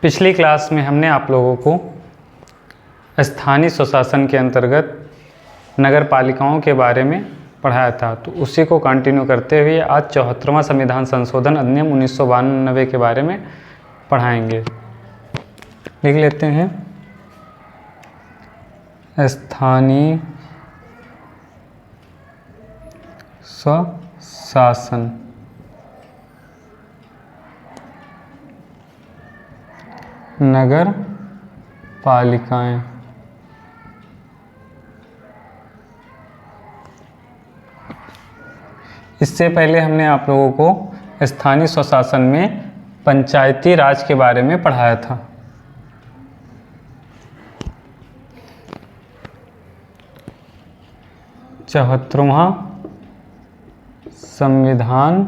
पिछली क्लास में हमने आप लोगों को स्थानीय स्वशासन के अंतर्गत नगर पालिकाओं के बारे में पढ़ाया था, तो उसी को कंटिन्यू करते हुए आज 74वां संविधान संशोधन अधिनियम 1992 के बारे में पढ़ाएंगे। लिख लेते हैं, स्थानीय स्वशासन नगर पालिकाएं। इससे पहले हमने आप लोगों को स्थानीय स्वशासन में पंचायती राज के बारे में पढ़ाया था। चौहत्तरवां संविधान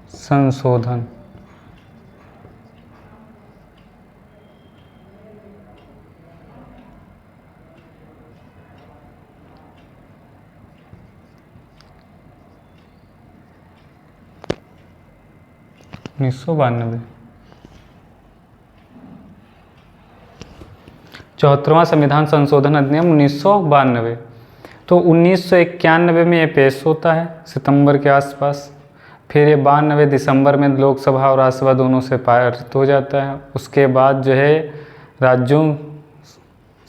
संशोधन चौहत्तरवां संविधान संशोधन अधिनियम 1992। तो 1991 में ये पेश होता है सितंबर के आसपास। फिर ये 92 दिसंबर में लोकसभा और राज्यसभा दोनों से पारित हो जाता है। उसके बाद जो है राज्यों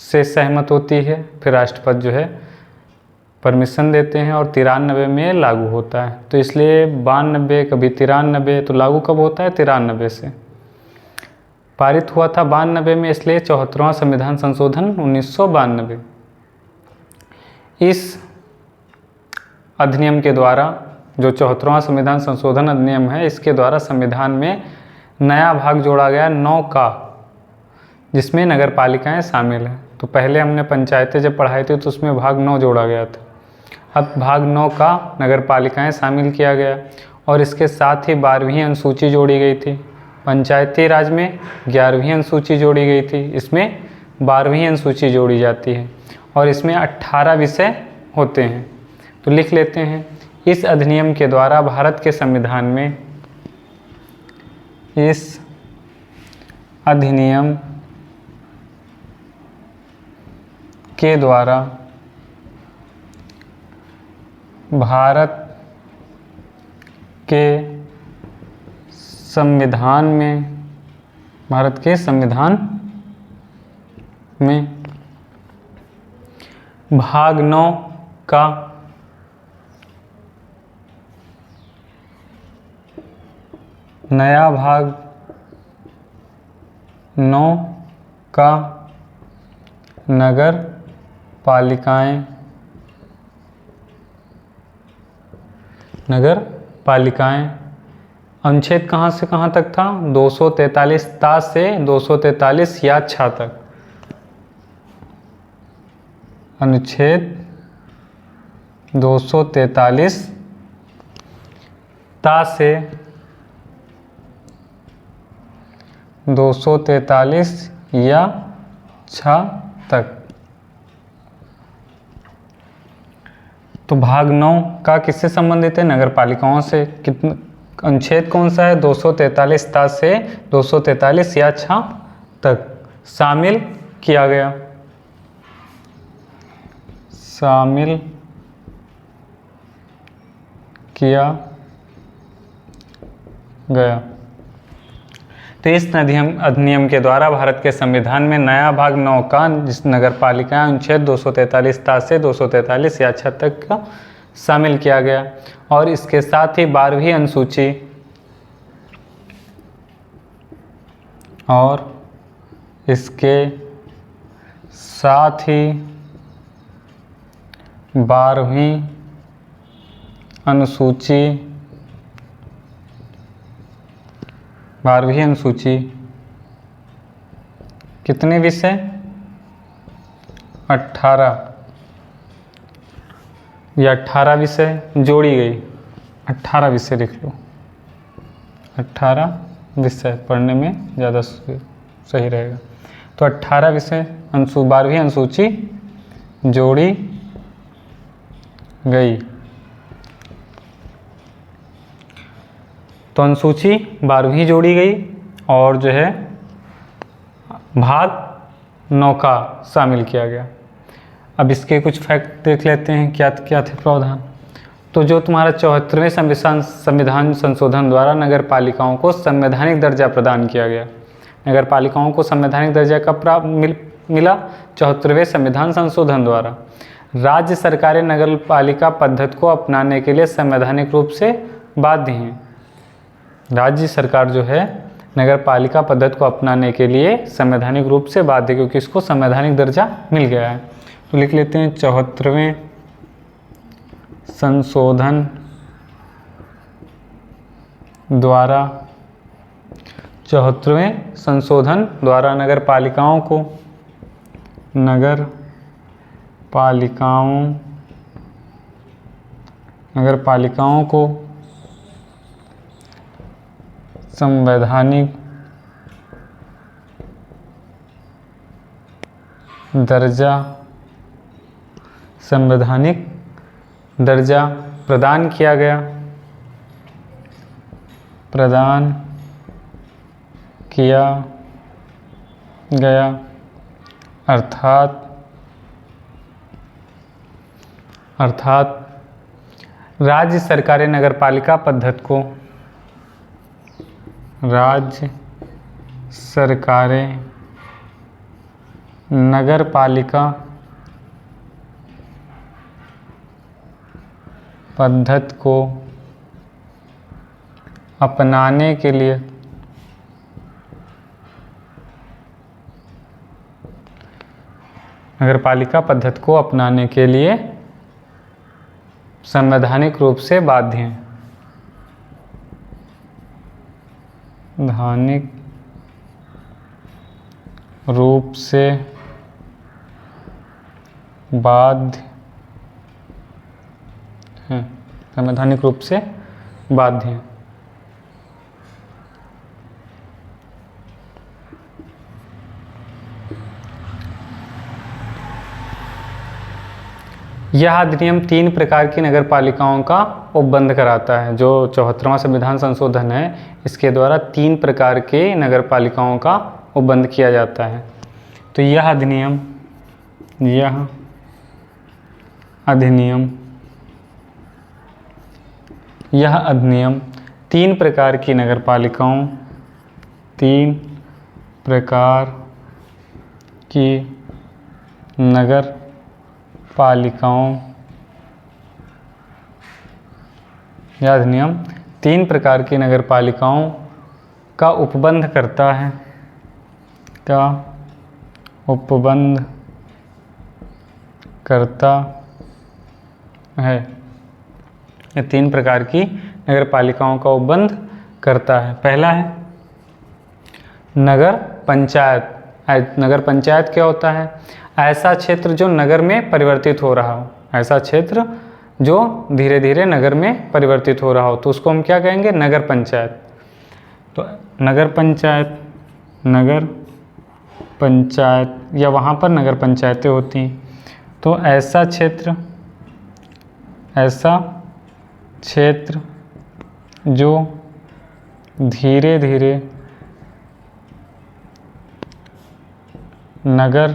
से सहमत होती है, फिर राष्ट्रपति जो है परमिशन देते हैं और 93 में लागू होता है। तो इसलिए 92 कभी 93, तो लागू कब होता है? 93 से पारित हुआ था 92 में, इसलिए 74वां संविधान संशोधन 1992। इस अधिनियम के द्वारा, जो 74वां संविधान संशोधन अधिनियम है, इसके द्वारा संविधान में नया भाग जोड़ा गया 9 का, जिसमें नगर पालिकाएँ शामिल हैं। तो पहले हमने पंचायतें जब पढ़ाई थी तो उसमें भाग 9 जोड़ा गया था। अब भाग 9 का नगर पालिकाएँ शामिल किया गया और इसके साथ ही 12वीं अनुसूची जोड़ी गई थी। पंचायती राज में 11वीं अनुसूची जोड़ी गई थी, इसमें 12वीं अनुसूची जोड़ी जाती है और इसमें 18 विषय होते हैं। तो लिख लेते हैं, इस अधिनियम के द्वारा भारत के संविधान में, इस अधिनियम के द्वारा भारत के संविधान में, भारत के संविधान में भाग 9 का नया भाग 9 का नगर पालिकाएं अनुच्छेद कहाँ से कहाँ तक था? 243 ता से 243 या छा तक। अनुच्छेद 243 ता से 243 या छा तक। तो भाग 9 का किससे संबंधित है? नगर पालिकाओं से। कितना अनुच्छेद कौन सा है? 243 ता से 243 या छा तक शामिल किया गया, शामिल किया गया। तो इस अधिनियम के द्वारा भारत के संविधान में नया भाग 9 का, जिस नगर पालिका अनुच्छेद 243 ता से 243 या छा तक का शामिल किया गया और इसके साथ ही 12वीं अनुसूची और इसके साथ ही 12वीं अनुसूची, 12वीं अनुसूची कितने विषय? 18 या 18 विषय जोड़ी गई। 18 विषय लिख लो, 18 विषय पढ़ने में ज़्यादा सही रहेगा। तो 18 विषय 12वीं अनुसूची जोड़ी गई। तो अनुसूची 12वीं जोड़ी गई और जो है भाग 9 का शामिल किया गया। अब इसके कुछ फैक्ट देख लेते हैं क्या क्या थे प्रावधान। तो जो तुम्हारा 74वें संविधान संशोधन द्वारा नगर पालिकाओं को संवैधानिक दर्जा प्रदान किया गया। नगर पालिकाओं को संवैधानिक दर्जा कब मिला? 74वें संविधान संशोधन द्वारा। राज्य सरकारें नगर पालिका पद्धति को अपनाने के लिए संवैधानिक रूप से बाध्य हैं। राज्य सरकार जो है नगर पालिका पद्धति को अपनाने के लिए संवैधानिक रूप से बाध्य, क्योंकि इसको संवैधानिक दर्जा मिल गया है। तो लिख लेते हैं 74वें संशोधन द्वारा 74वें संशोधन द्वारा नगर पालिकाओं को संवैधानिक दर्जा प्रदान किया गया। अर्थात राज्य सरकारें नगर पालिका पद्धति को नगर पालिका पद्धति को अपनाने के लिए संवैधानिक रूप से बाध्य हैं। संवैधानिक रूप से बाध्य हैं। यह अधिनियम 3 प्रकार की नगर पालिकाओं का उपबंध कराता है। जो 74वां संविधान संशोधन है, इसके द्वारा 3 प्रकार के नगर पालिकाओं का उपबंध किया जाता है। तो यह अधिनियम 3 प्रकार की नगर पालिकाओं यह अधिनियम 3 प्रकार की नगर पालिकाओं का उपबंध करता है। ये 3 प्रकार की नगर पालिकाओं का उपबंध करता है। पहला है नगर पंचायत। नगर पंचायत क्या होता है? ऐसा क्षेत्र जो नगर में परिवर्तित हो रहा हो, ऐसा क्षेत्र जो धीरे धीरे नगर में परिवर्तित हो रहा हो, तो उसको हम क्या कहेंगे? नगर पंचायत। तो नगर पंचायत या वहाँ पर नगर पंचायतें होती हैं। तो ऐसा क्षेत्र जो धीरे धीरे नगर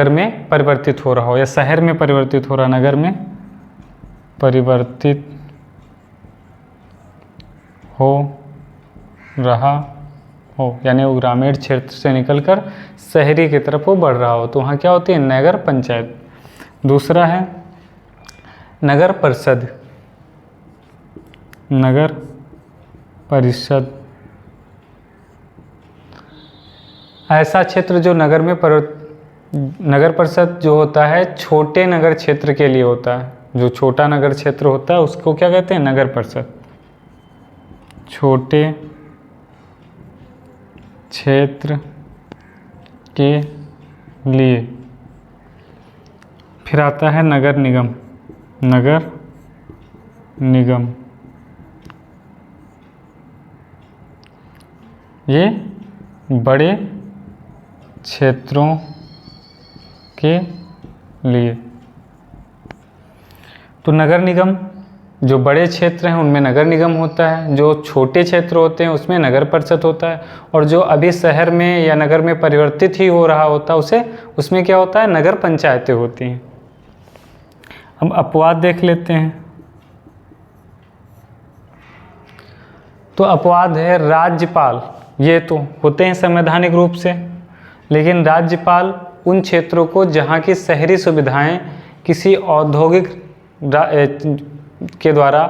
में परिवर्तित हो रहा हो या शहर में परिवर्तित हो रहा, नगर में परिवर्तित हो रहा हो, यानी वो ग्रामीण क्षेत्र से निकलकर शहरी की तरफ वो बढ़ रहा हो, तो वहाँ क्या होती है? नगर पंचायत। दूसरा है नगर परिषद। ऐसा क्षेत्र जो नगर परिषद जो होता है छोटे नगर क्षेत्र के लिए होता है। जो छोटा नगर क्षेत्र होता है उसको क्या कहते हैं? नगर परिषद। छोटे क्षेत्र के लिए। फिर आता है नगर निगम। ये बड़े क्षेत्रों के लिए। तो नगर निगम, जो बड़े क्षेत्र हैं उनमें नगर निगम होता है, जो छोटे क्षेत्र होते हैं उसमें नगर परिषद होता है, और जो अभी शहर में या नगर में परिवर्तित ही हो रहा होता है उसमें क्या होता है, नगर पंचायतें होती हैं। अब अपवाद देख लेते हैं। तो अपवाद है राज्यपाल, ये तो होते हैं संवैधानिक रूप से, लेकिन राज्यपाल उन क्षेत्रों को जहाँ की शहरी सुविधाएं किसी औद्योगिक के द्वारा,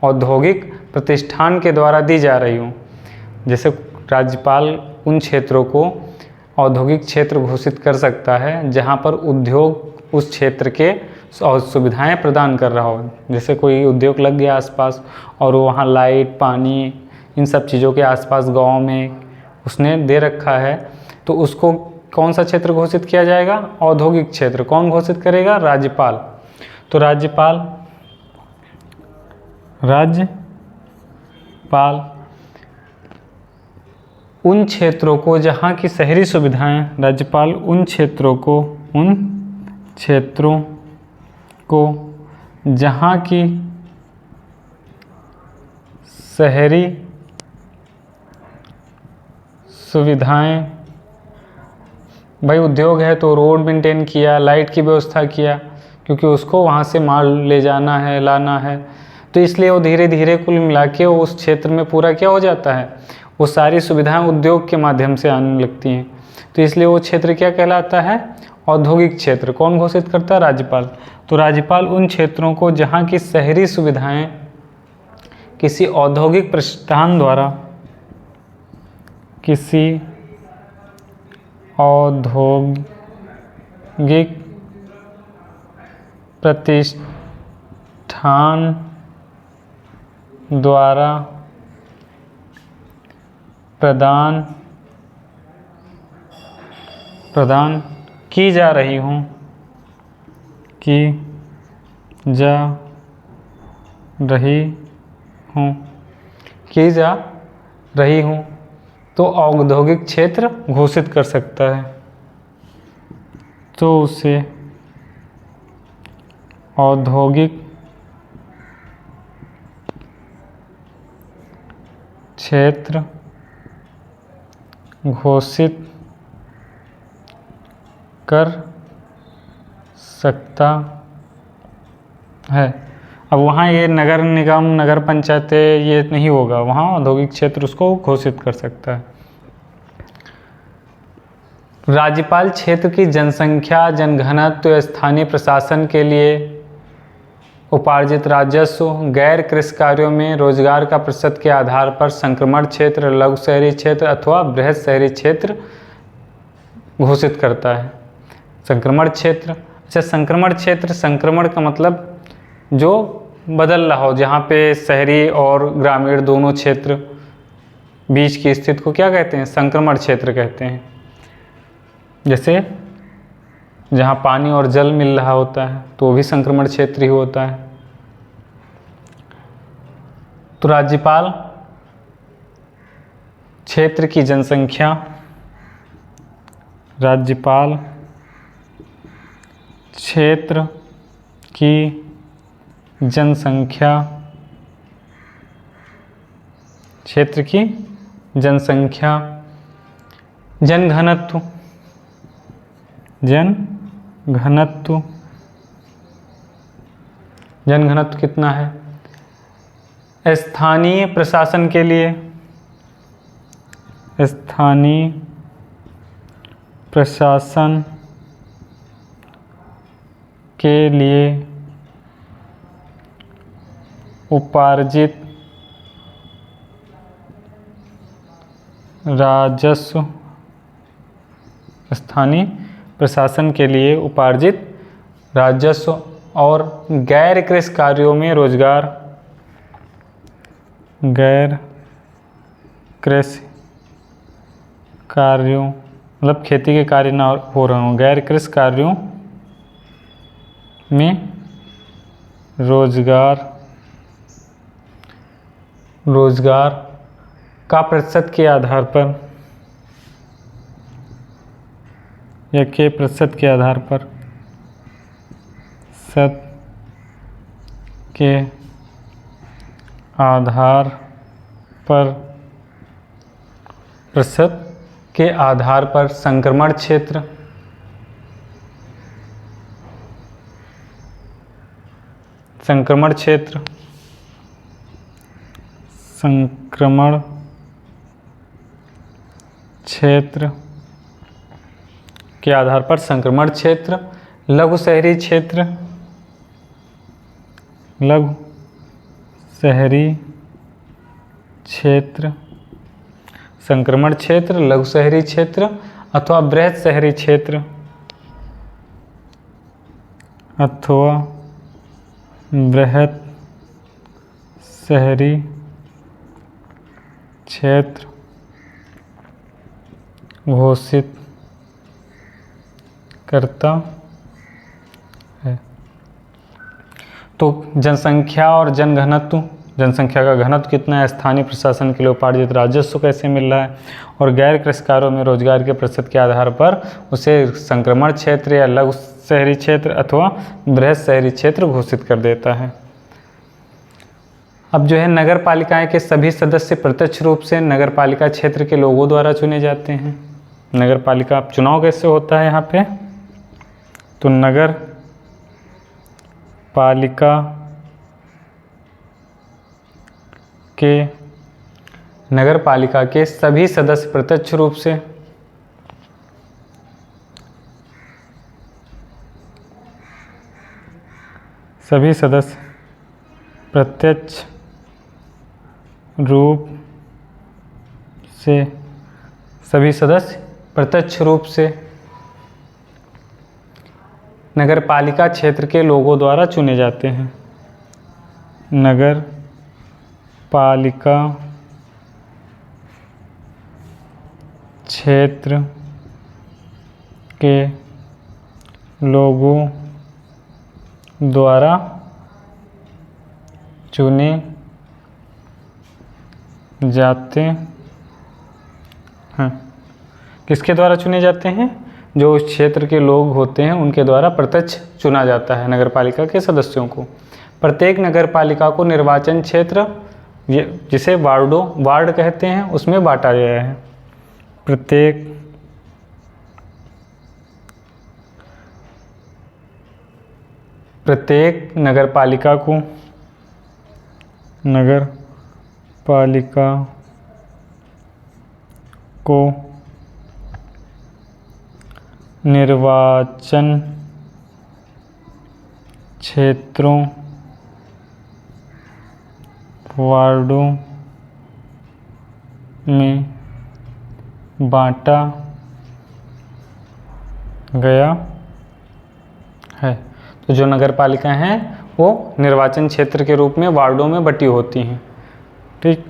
औद्योगिक प्रतिष्ठान के द्वारा दी जा रही हूँ, जैसे राज्यपाल उन क्षेत्रों को औद्योगिक क्षेत्र घोषित कर सकता है जहाँ पर उद्योग उस क्षेत्र के सुविधाएं प्रदान कर रहा हो। जैसे कोई उद्योग लग गया आसपास और वहाँ लाइट, पानी, इन सब चीज़ों के आसपास गांव में उसने दे रखा है, तो उसको कौन सा क्षेत्र घोषित किया जाएगा, औद्योगिक क्षेत्र। कौन घोषित करेगा, राज्यपाल। तो राज्यपाल उन क्षेत्रों को जहाँ की शहरी सुविधाएं, राज्यपाल उन क्षेत्रों को जहाँ की शहरी सुविधाएं, भाई उद्योग है तो रोड मेंटेन किया, लाइट की व्यवस्था किया, क्योंकि उसको वहाँ से माल ले जाना है, लाना है, तो इसलिए वो धीरे धीरे कुल मिला के उस क्षेत्र में पूरा क्या हो जाता है, वो सारी सुविधाएं उद्योग के माध्यम से आने लगती हैं। तो इसलिए वो क्षेत्र क्या कहलाता है, औद्योगिक क्षेत्र। कौन घोषित करता है, राज्यपाल। तो राज्यपाल उन क्षेत्रों को जहाँ की शहरी सुविधाएं किसी औद्योगिक प्रतिष्ठान द्वारा, किसी औद्योगिक प्रतिष्ठान द्वारा प्रदान की जा रही हूँ, तो औद्योगिक क्षेत्र घोषित कर सकता है, तो उसे औद्योगिक क्षेत्र घोषित कर सकता है। अब वहाँ ये नगर निगम, नगर पंचायतें ये नहीं होगा, वहाँ औद्योगिक क्षेत्र उसको घोषित कर सकता है। राज्यपाल क्षेत्र की जनसंख्या, जनघनत्व, स्थानीय प्रशासन के लिए उपार्जित राजस्व, गैर कृषि कार्यों में रोजगार का प्रतिशत के आधार पर संक्रमण क्षेत्र, लघु शहरी क्षेत्र अथवा बृहद शहरी क्षेत्र घोषित करता है। संक्रमण क्षेत्र, अच्छा संक्रमण क्षेत्र, संक्रमण का मतलब जो बदल रहा हो, जहाँ पे शहरी और ग्रामीण दोनों क्षेत्र बीच की स्थिति को क्या कहते हैं, संक्रमण क्षेत्र कहते हैं। जैसे जहाँ पानी और जल मिल रहा होता है तो वो भी संक्रमण क्षेत्र ही होता है। तो राज्यपाल क्षेत्र की जनसंख्या, राज्यपाल क्षेत्र की जनसंख्या, क्षेत्र की जनसंख्या, जनघनत्व, जनघनत्व कितना है, स्थानीय प्रशासन के लिए, स्थानीय प्रशासन के लिए उपार्जित राजस्व, स्थानीय प्रशासन के लिए उपार्जित राजस्व और गैर कृषि कार्यों में रोजगार, गैर कृषि कार्यों मतलब खेती के कार्य ना हो रहे हों, गैर कृषि कार्यों में रोजगार का प्रतिशत के आधार पर या के प्रतिशत के आधार पर के आधार पर प्रतिशत के आधार पर संक्रमण क्षेत्र संक्रमण क्षेत्र के आधार पर संक्रमण क्षेत्र, लघु शहरी क्षेत्र, लघु शहरी क्षेत्र, संक्रमण क्षेत्र, लघु शहरी क्षेत्र अथवा बृहद शहरी क्षेत्र अथवा बृहद शहरी क्षेत्र घोषित करता है। तो जनसंख्या और जनघनत्व, जनसंख्या का घनत्व कितना है, स्थानीय प्रशासन के लिए उपार्जित राजस्व कैसे मिल रहा है, और गैर कृषिकारों में रोजगार के प्रतिशत के आधार पर उसे संक्रमण क्षेत्र या लघु शहरी क्षेत्र अथवा बृहद शहरी क्षेत्र घोषित कर देता है। अब जो है नगर पालिकाएँ के सभी सदस्य प्रत्यक्ष रूप से नगर पालिका क्षेत्र के लोगों द्वारा चुने जाते हैं। नगर पालिका चुनाव कैसे होता है यहाँ पे, तो नगर पालिका के सभी सदस्य प्रत्यक्ष रूप से सभी सदस्य प्रत्यक्ष रूप से नगर पालिका क्षेत्र के लोगों द्वारा चुने जाते हैं। नगर पालिका क्षेत्र के लोगों द्वारा चुने जाते हैं। किसके द्वारा चुने जाते हैं, जो उस क्षेत्र के लोग होते हैं उनके द्वारा प्रत्यक्ष चुना जाता है नगर पालिका के सदस्यों को। प्रत्येक नगर पालिका को निर्वाचन क्षेत्र, जिसे वार्ड कहते हैं, उसमें बांटा गया है। प्रत्येक नगर पालिका को निर्वाचन क्षेत्रों, वार्डों में बांटा गया है। तो जो नगर पालिका हैं वो निर्वाचन क्षेत्र के रूप में वार्डों में बटी होती हैं। ठीक,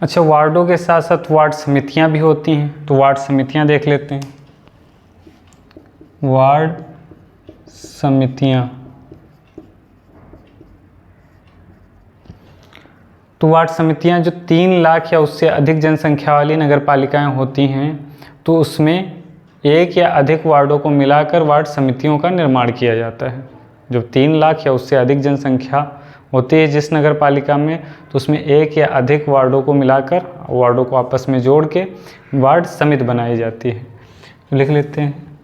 अच्छा, वार्डों के साथ साथ वार्ड समितियां भी होती हैं, तो वार्ड समितियां देख लेते हैं। वार्ड समितियां, तो वार्ड समितियां जो 3 लाख या उससे अधिक जनसंख्या वाली नगर पालिकाएँ होती हैं, तो उसमें एक या अधिक वार्डों को मिलाकर वार्ड समितियों का निर्माण किया जाता है। जब 3 लाख या उससे अधिक जनसंख्या होती है जिस नगर पालिका में, तो उसमें एक या अधिक वार्डों को मिलाकर, वार्डों को आपस में जोड़ के वार्ड समिति बनाई जाती है। तो लिख लेते हैं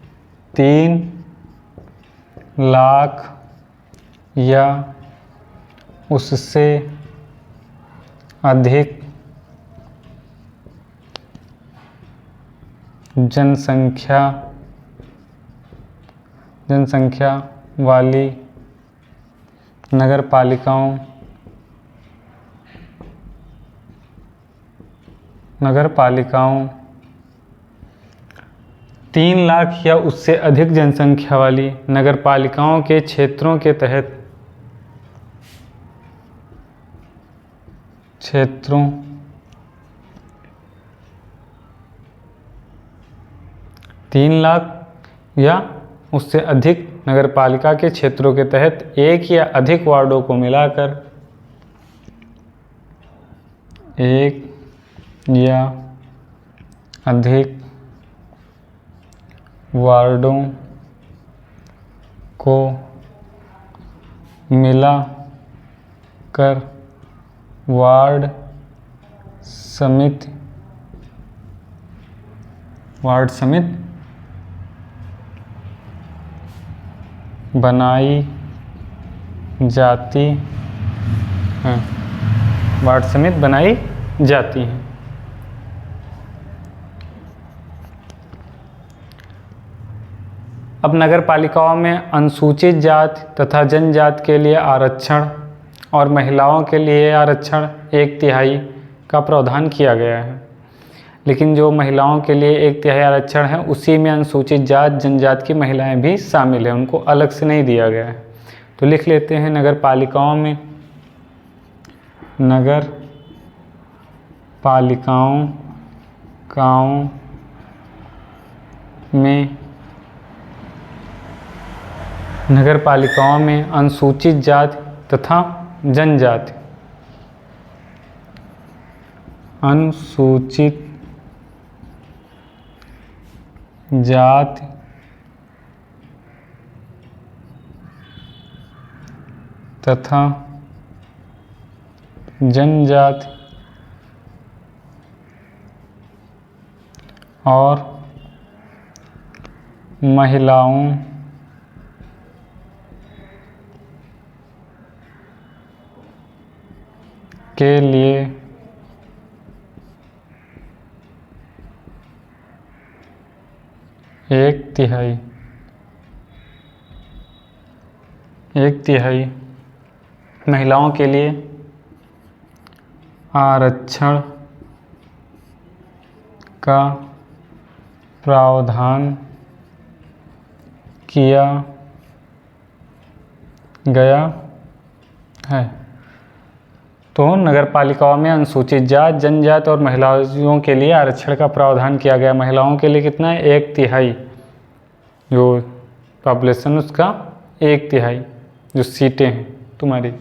3 लाख या उससे अधिक जनसंख्या वाली नगर पालिकाओं 3 लाख या उससे अधिक जनसंख्या वाली नगर पालिकाओं के क्षेत्रों के तहत 3 लाख या उससे अधिक नगर पालिका के क्षेत्रों के तहत एक या अधिक वार्डों को मिलाकर एक या अधिक वार्डों को मिला कर वार्ड समिति बनाई जाती हैं। वार्ड समिति बनाई जाती हैं। अब नगर पालिकाओं में अनुसूचित जाति तथा जनजाति के लिए आरक्षण और महिलाओं के लिए आरक्षण 1/3 का प्रावधान किया गया है। लेकिन जो महिलाओं के लिए 1/3 आरक्षण है, उसी में अनुसूचित जाति जनजाति की महिलाएं भी शामिल हैं, उनको अलग से नहीं दिया गया है। तो लिख लेते हैं, नगर पालिकाओं में अनुसूचित जाति तथा जनजाति अनुसूचित जाति तथा जनजाति और महिलाओं के लिए 1/3 महिलाओं के लिए आरक्षण का प्रावधान किया गया है। तो नगर पालिकाओं में अनुसूचित जाति जनजाति और महिलाओं के लिए आरक्षण का प्रावधान किया गया। महिलाओं के लिए कितना है? 1/3 जो पॉपुलेशन उसका 1/3 जो सीटें हैं तुम्हारी,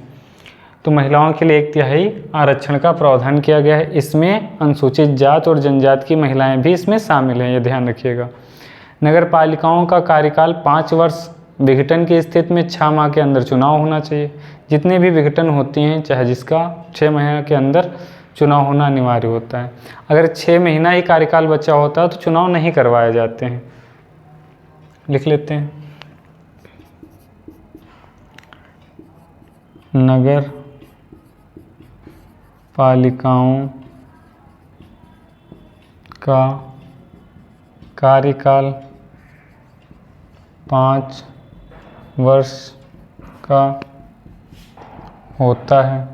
तो महिलाओं के लिए 1/3 आरक्षण का प्रावधान किया गया है। इसमें अनुसूचित जाति और जनजाति की महिलाएं भी इसमें शामिल हैं, ये ध्यान रखिएगा। नगर पालिकाओं का कार्यकाल 5 वर्ष, विघटन की स्थिति में 6 माह के अंदर चुनाव होना चाहिए। जितने भी विघटन होती हैं, चाहे जिसका 6 महीने के अंदर चुनाव होना अनिवार्य होता है। अगर 6 महीना ही कार्यकाल बचा होता है तो चुनाव नहीं करवाए जाते हैं। लिख लेते हैं, नगर पालिकाओं का कार्यकाल 5 वर्ष का होता है।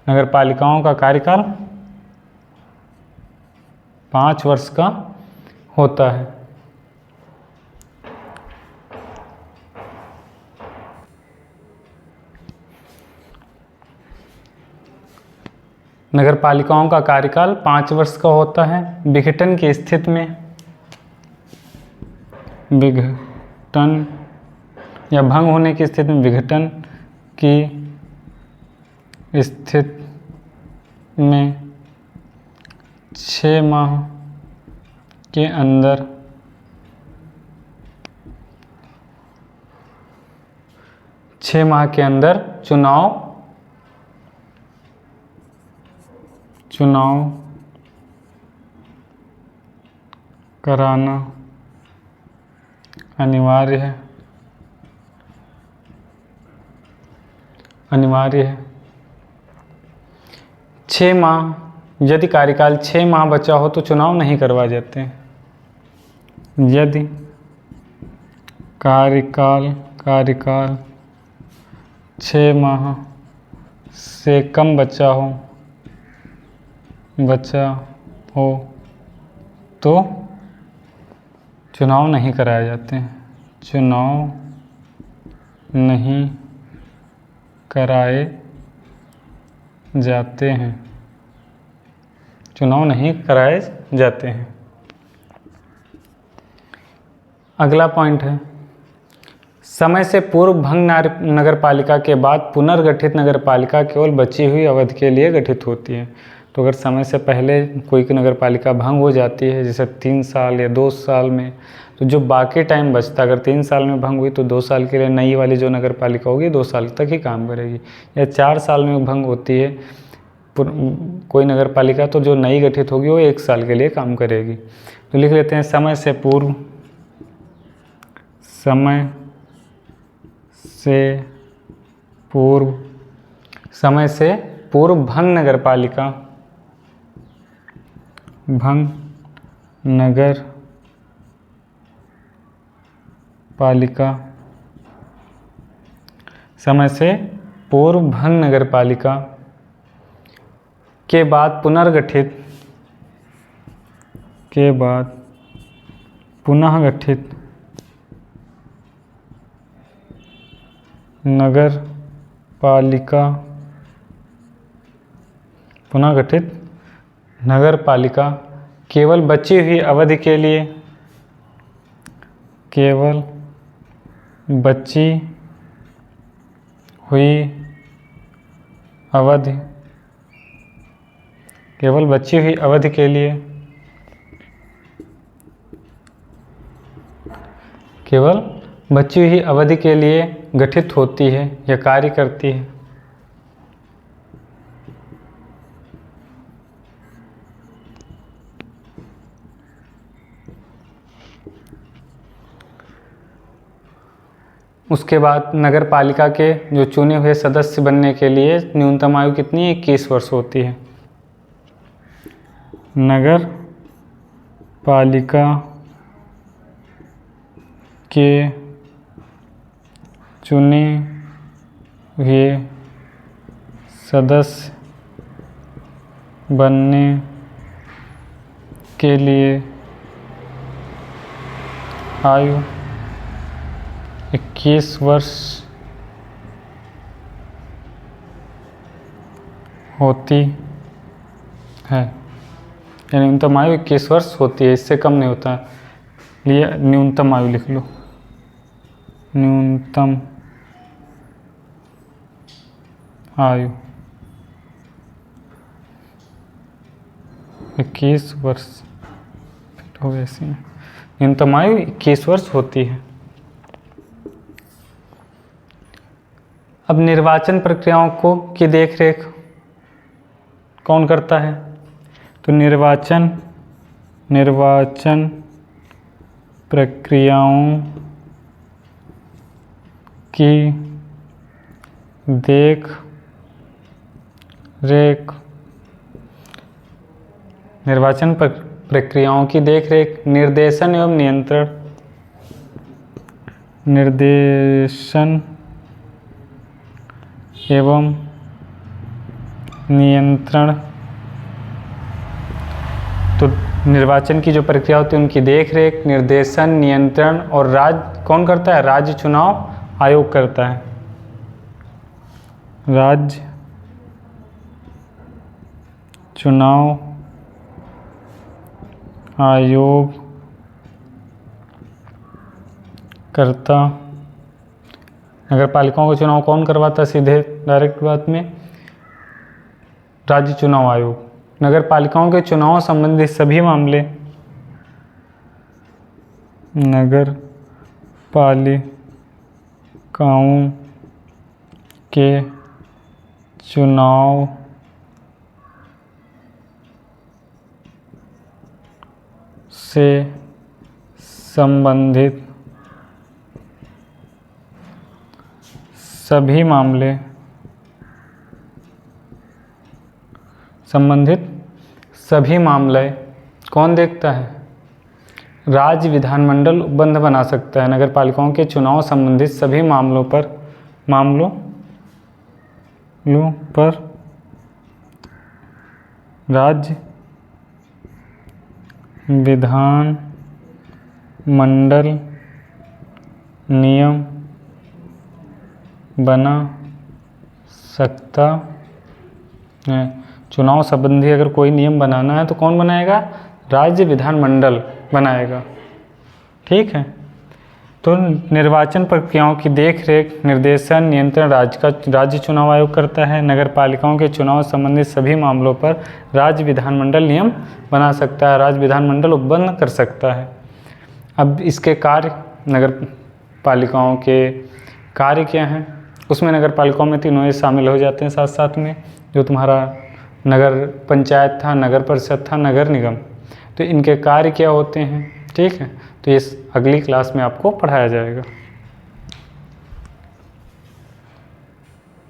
नगर पालिकाओं का कार्यकाल 5 वर्ष का होता है। नगर पालिकाओं का कार्यकाल 5 वर्ष का होता है। विघटन की स्थिति में, विघटन या भंग होने की स्थिति में, विघटन की स्थिति में 6 माह के अंदर चुनाव कराना अनिवार्य है। 6 माह, यदि कार्यकाल 6 माह बचा हो तो चुनाव नहीं करवाए जाते हैं। यदि कार्यकाल 6 माह से कम बचा हो तो चुनाव नहीं कराए जाते हैं। चुनाव नहीं कराए जाते हैं। चुनाव नहीं कराए जाते हैं। अगला पॉइंट है, समय से पूर्व भंग नगर पालिका के बाद पुनर्गठित नगर पालिका केवल बची हुई अवधि के लिए गठित होती है। तो अगर समय से पहले कोई नगर पालिका भंग हो जाती है, जैसे 3 साल या 2 साल में, तो जो बाकी टाइम बचता, अगर 3 साल में भंग हुई तो 2 साल के लिए नई वाली जो नगर पालिका होगी 2 साल तक ही काम करेगी। या 4 साल में भंग होती है कोई नगर पालिका, तो जो नई गठित होगी वो 1 साल के लिए काम करेगी। तो लिख लेते हैं समय से पूर्व, समय से पूर्व, समय से पूर्व भंग नगर पालिका, भंग नगर पालिका, समय से पूर्व भंग नगर पालिका के बाद पुनर्गठित, के बाद पुनः गठित नगर पालिका, पुनः गठित नगर पालिका केवल बची हुई अवधि के लिए, केवल बची हुई अवधि, केवल बची हुई अवधि के लिए, केवल बची हुई अवधि के लिए गठित होती है या कार्य करती है। उसके बाद नगर पालिका के जो चुने हुए सदस्य बनने के लिए न्यूनतम आयु कितनी है? 21 वर्ष होती है। नगर पालिका के चुने हुए सदस्य बनने के लिए आयु 21 वर्ष होती है, यानी न्यूनतम आयु 21 वर्ष होती है, इससे कम नहीं होता। लिए न्यूनतम आयु लिख लो, न्यूनतम आयु 21 वर्ष हो गया, ऐसे न्यूनतम आयु 21 वर्ष होती है। अब निर्वाचन प्रक्रियाओं को की देखरेख कौन करता है? तो निर्वाचन प्रक्रियाओं की देख रेख, निर्वाचन प्रक्रियाओं की देखरेख, निर्देशन एवं नियंत्रण, निर्देशन एवं नियंत्रण। तो निर्वाचन की जो प्रक्रिया होती है उनकी देखरेख, निर्देशन, नियंत्रण और कौन करता है? राज्य चुनाव आयोग करता है। राज्य चुनाव आयोग करता। नगर पालिकाओं का चुनाव कौन करवाता? सीधे डायरेक्ट बात में राज्य चुनाव आयोग। नगर पालिकाओं के चुनाव संबंधित सभी मामले नगर पालिकाओं के चुनाव से संबंधित सभी मामले कौन देखता है? राज्य विधानमंडल उपबंध बना सकता है। नगर पालिकाओं के चुनाव संबंधित सभी मामलों पर राज्य विधानमंडल नियम बना सकता है। चुनाव संबंधी अगर कोई नियम बनाना है तो कौन बनाएगा? राज्य विधानमंडल बनाएगा। ठीक है। तो निर्वाचन प्रक्रियाओं की देख रेख, निर्देशन, नियंत्रण राज्य चुनाव आयोग करता है। नगर पालिकाओं के चुनाव संबंधित सभी मामलों पर राज्य विधानमंडल नियम बना सकता है, राज्य विधानमंडल उपबंध कर सकता है। अब इसके कार्य, नगर पालिकाओं के कार्य क्या हैं, उसमें नगर पालिकाओं में तीनों ही शामिल हो जाते हैं साथ साथ में। जो तुम्हारा नगर पंचायत था, नगर परिषद था, नगर निगम, तो इनके कार्य क्या होते हैं, ठीक है। तो ये अगली क्लास में आपको पढ़ाया जाएगा।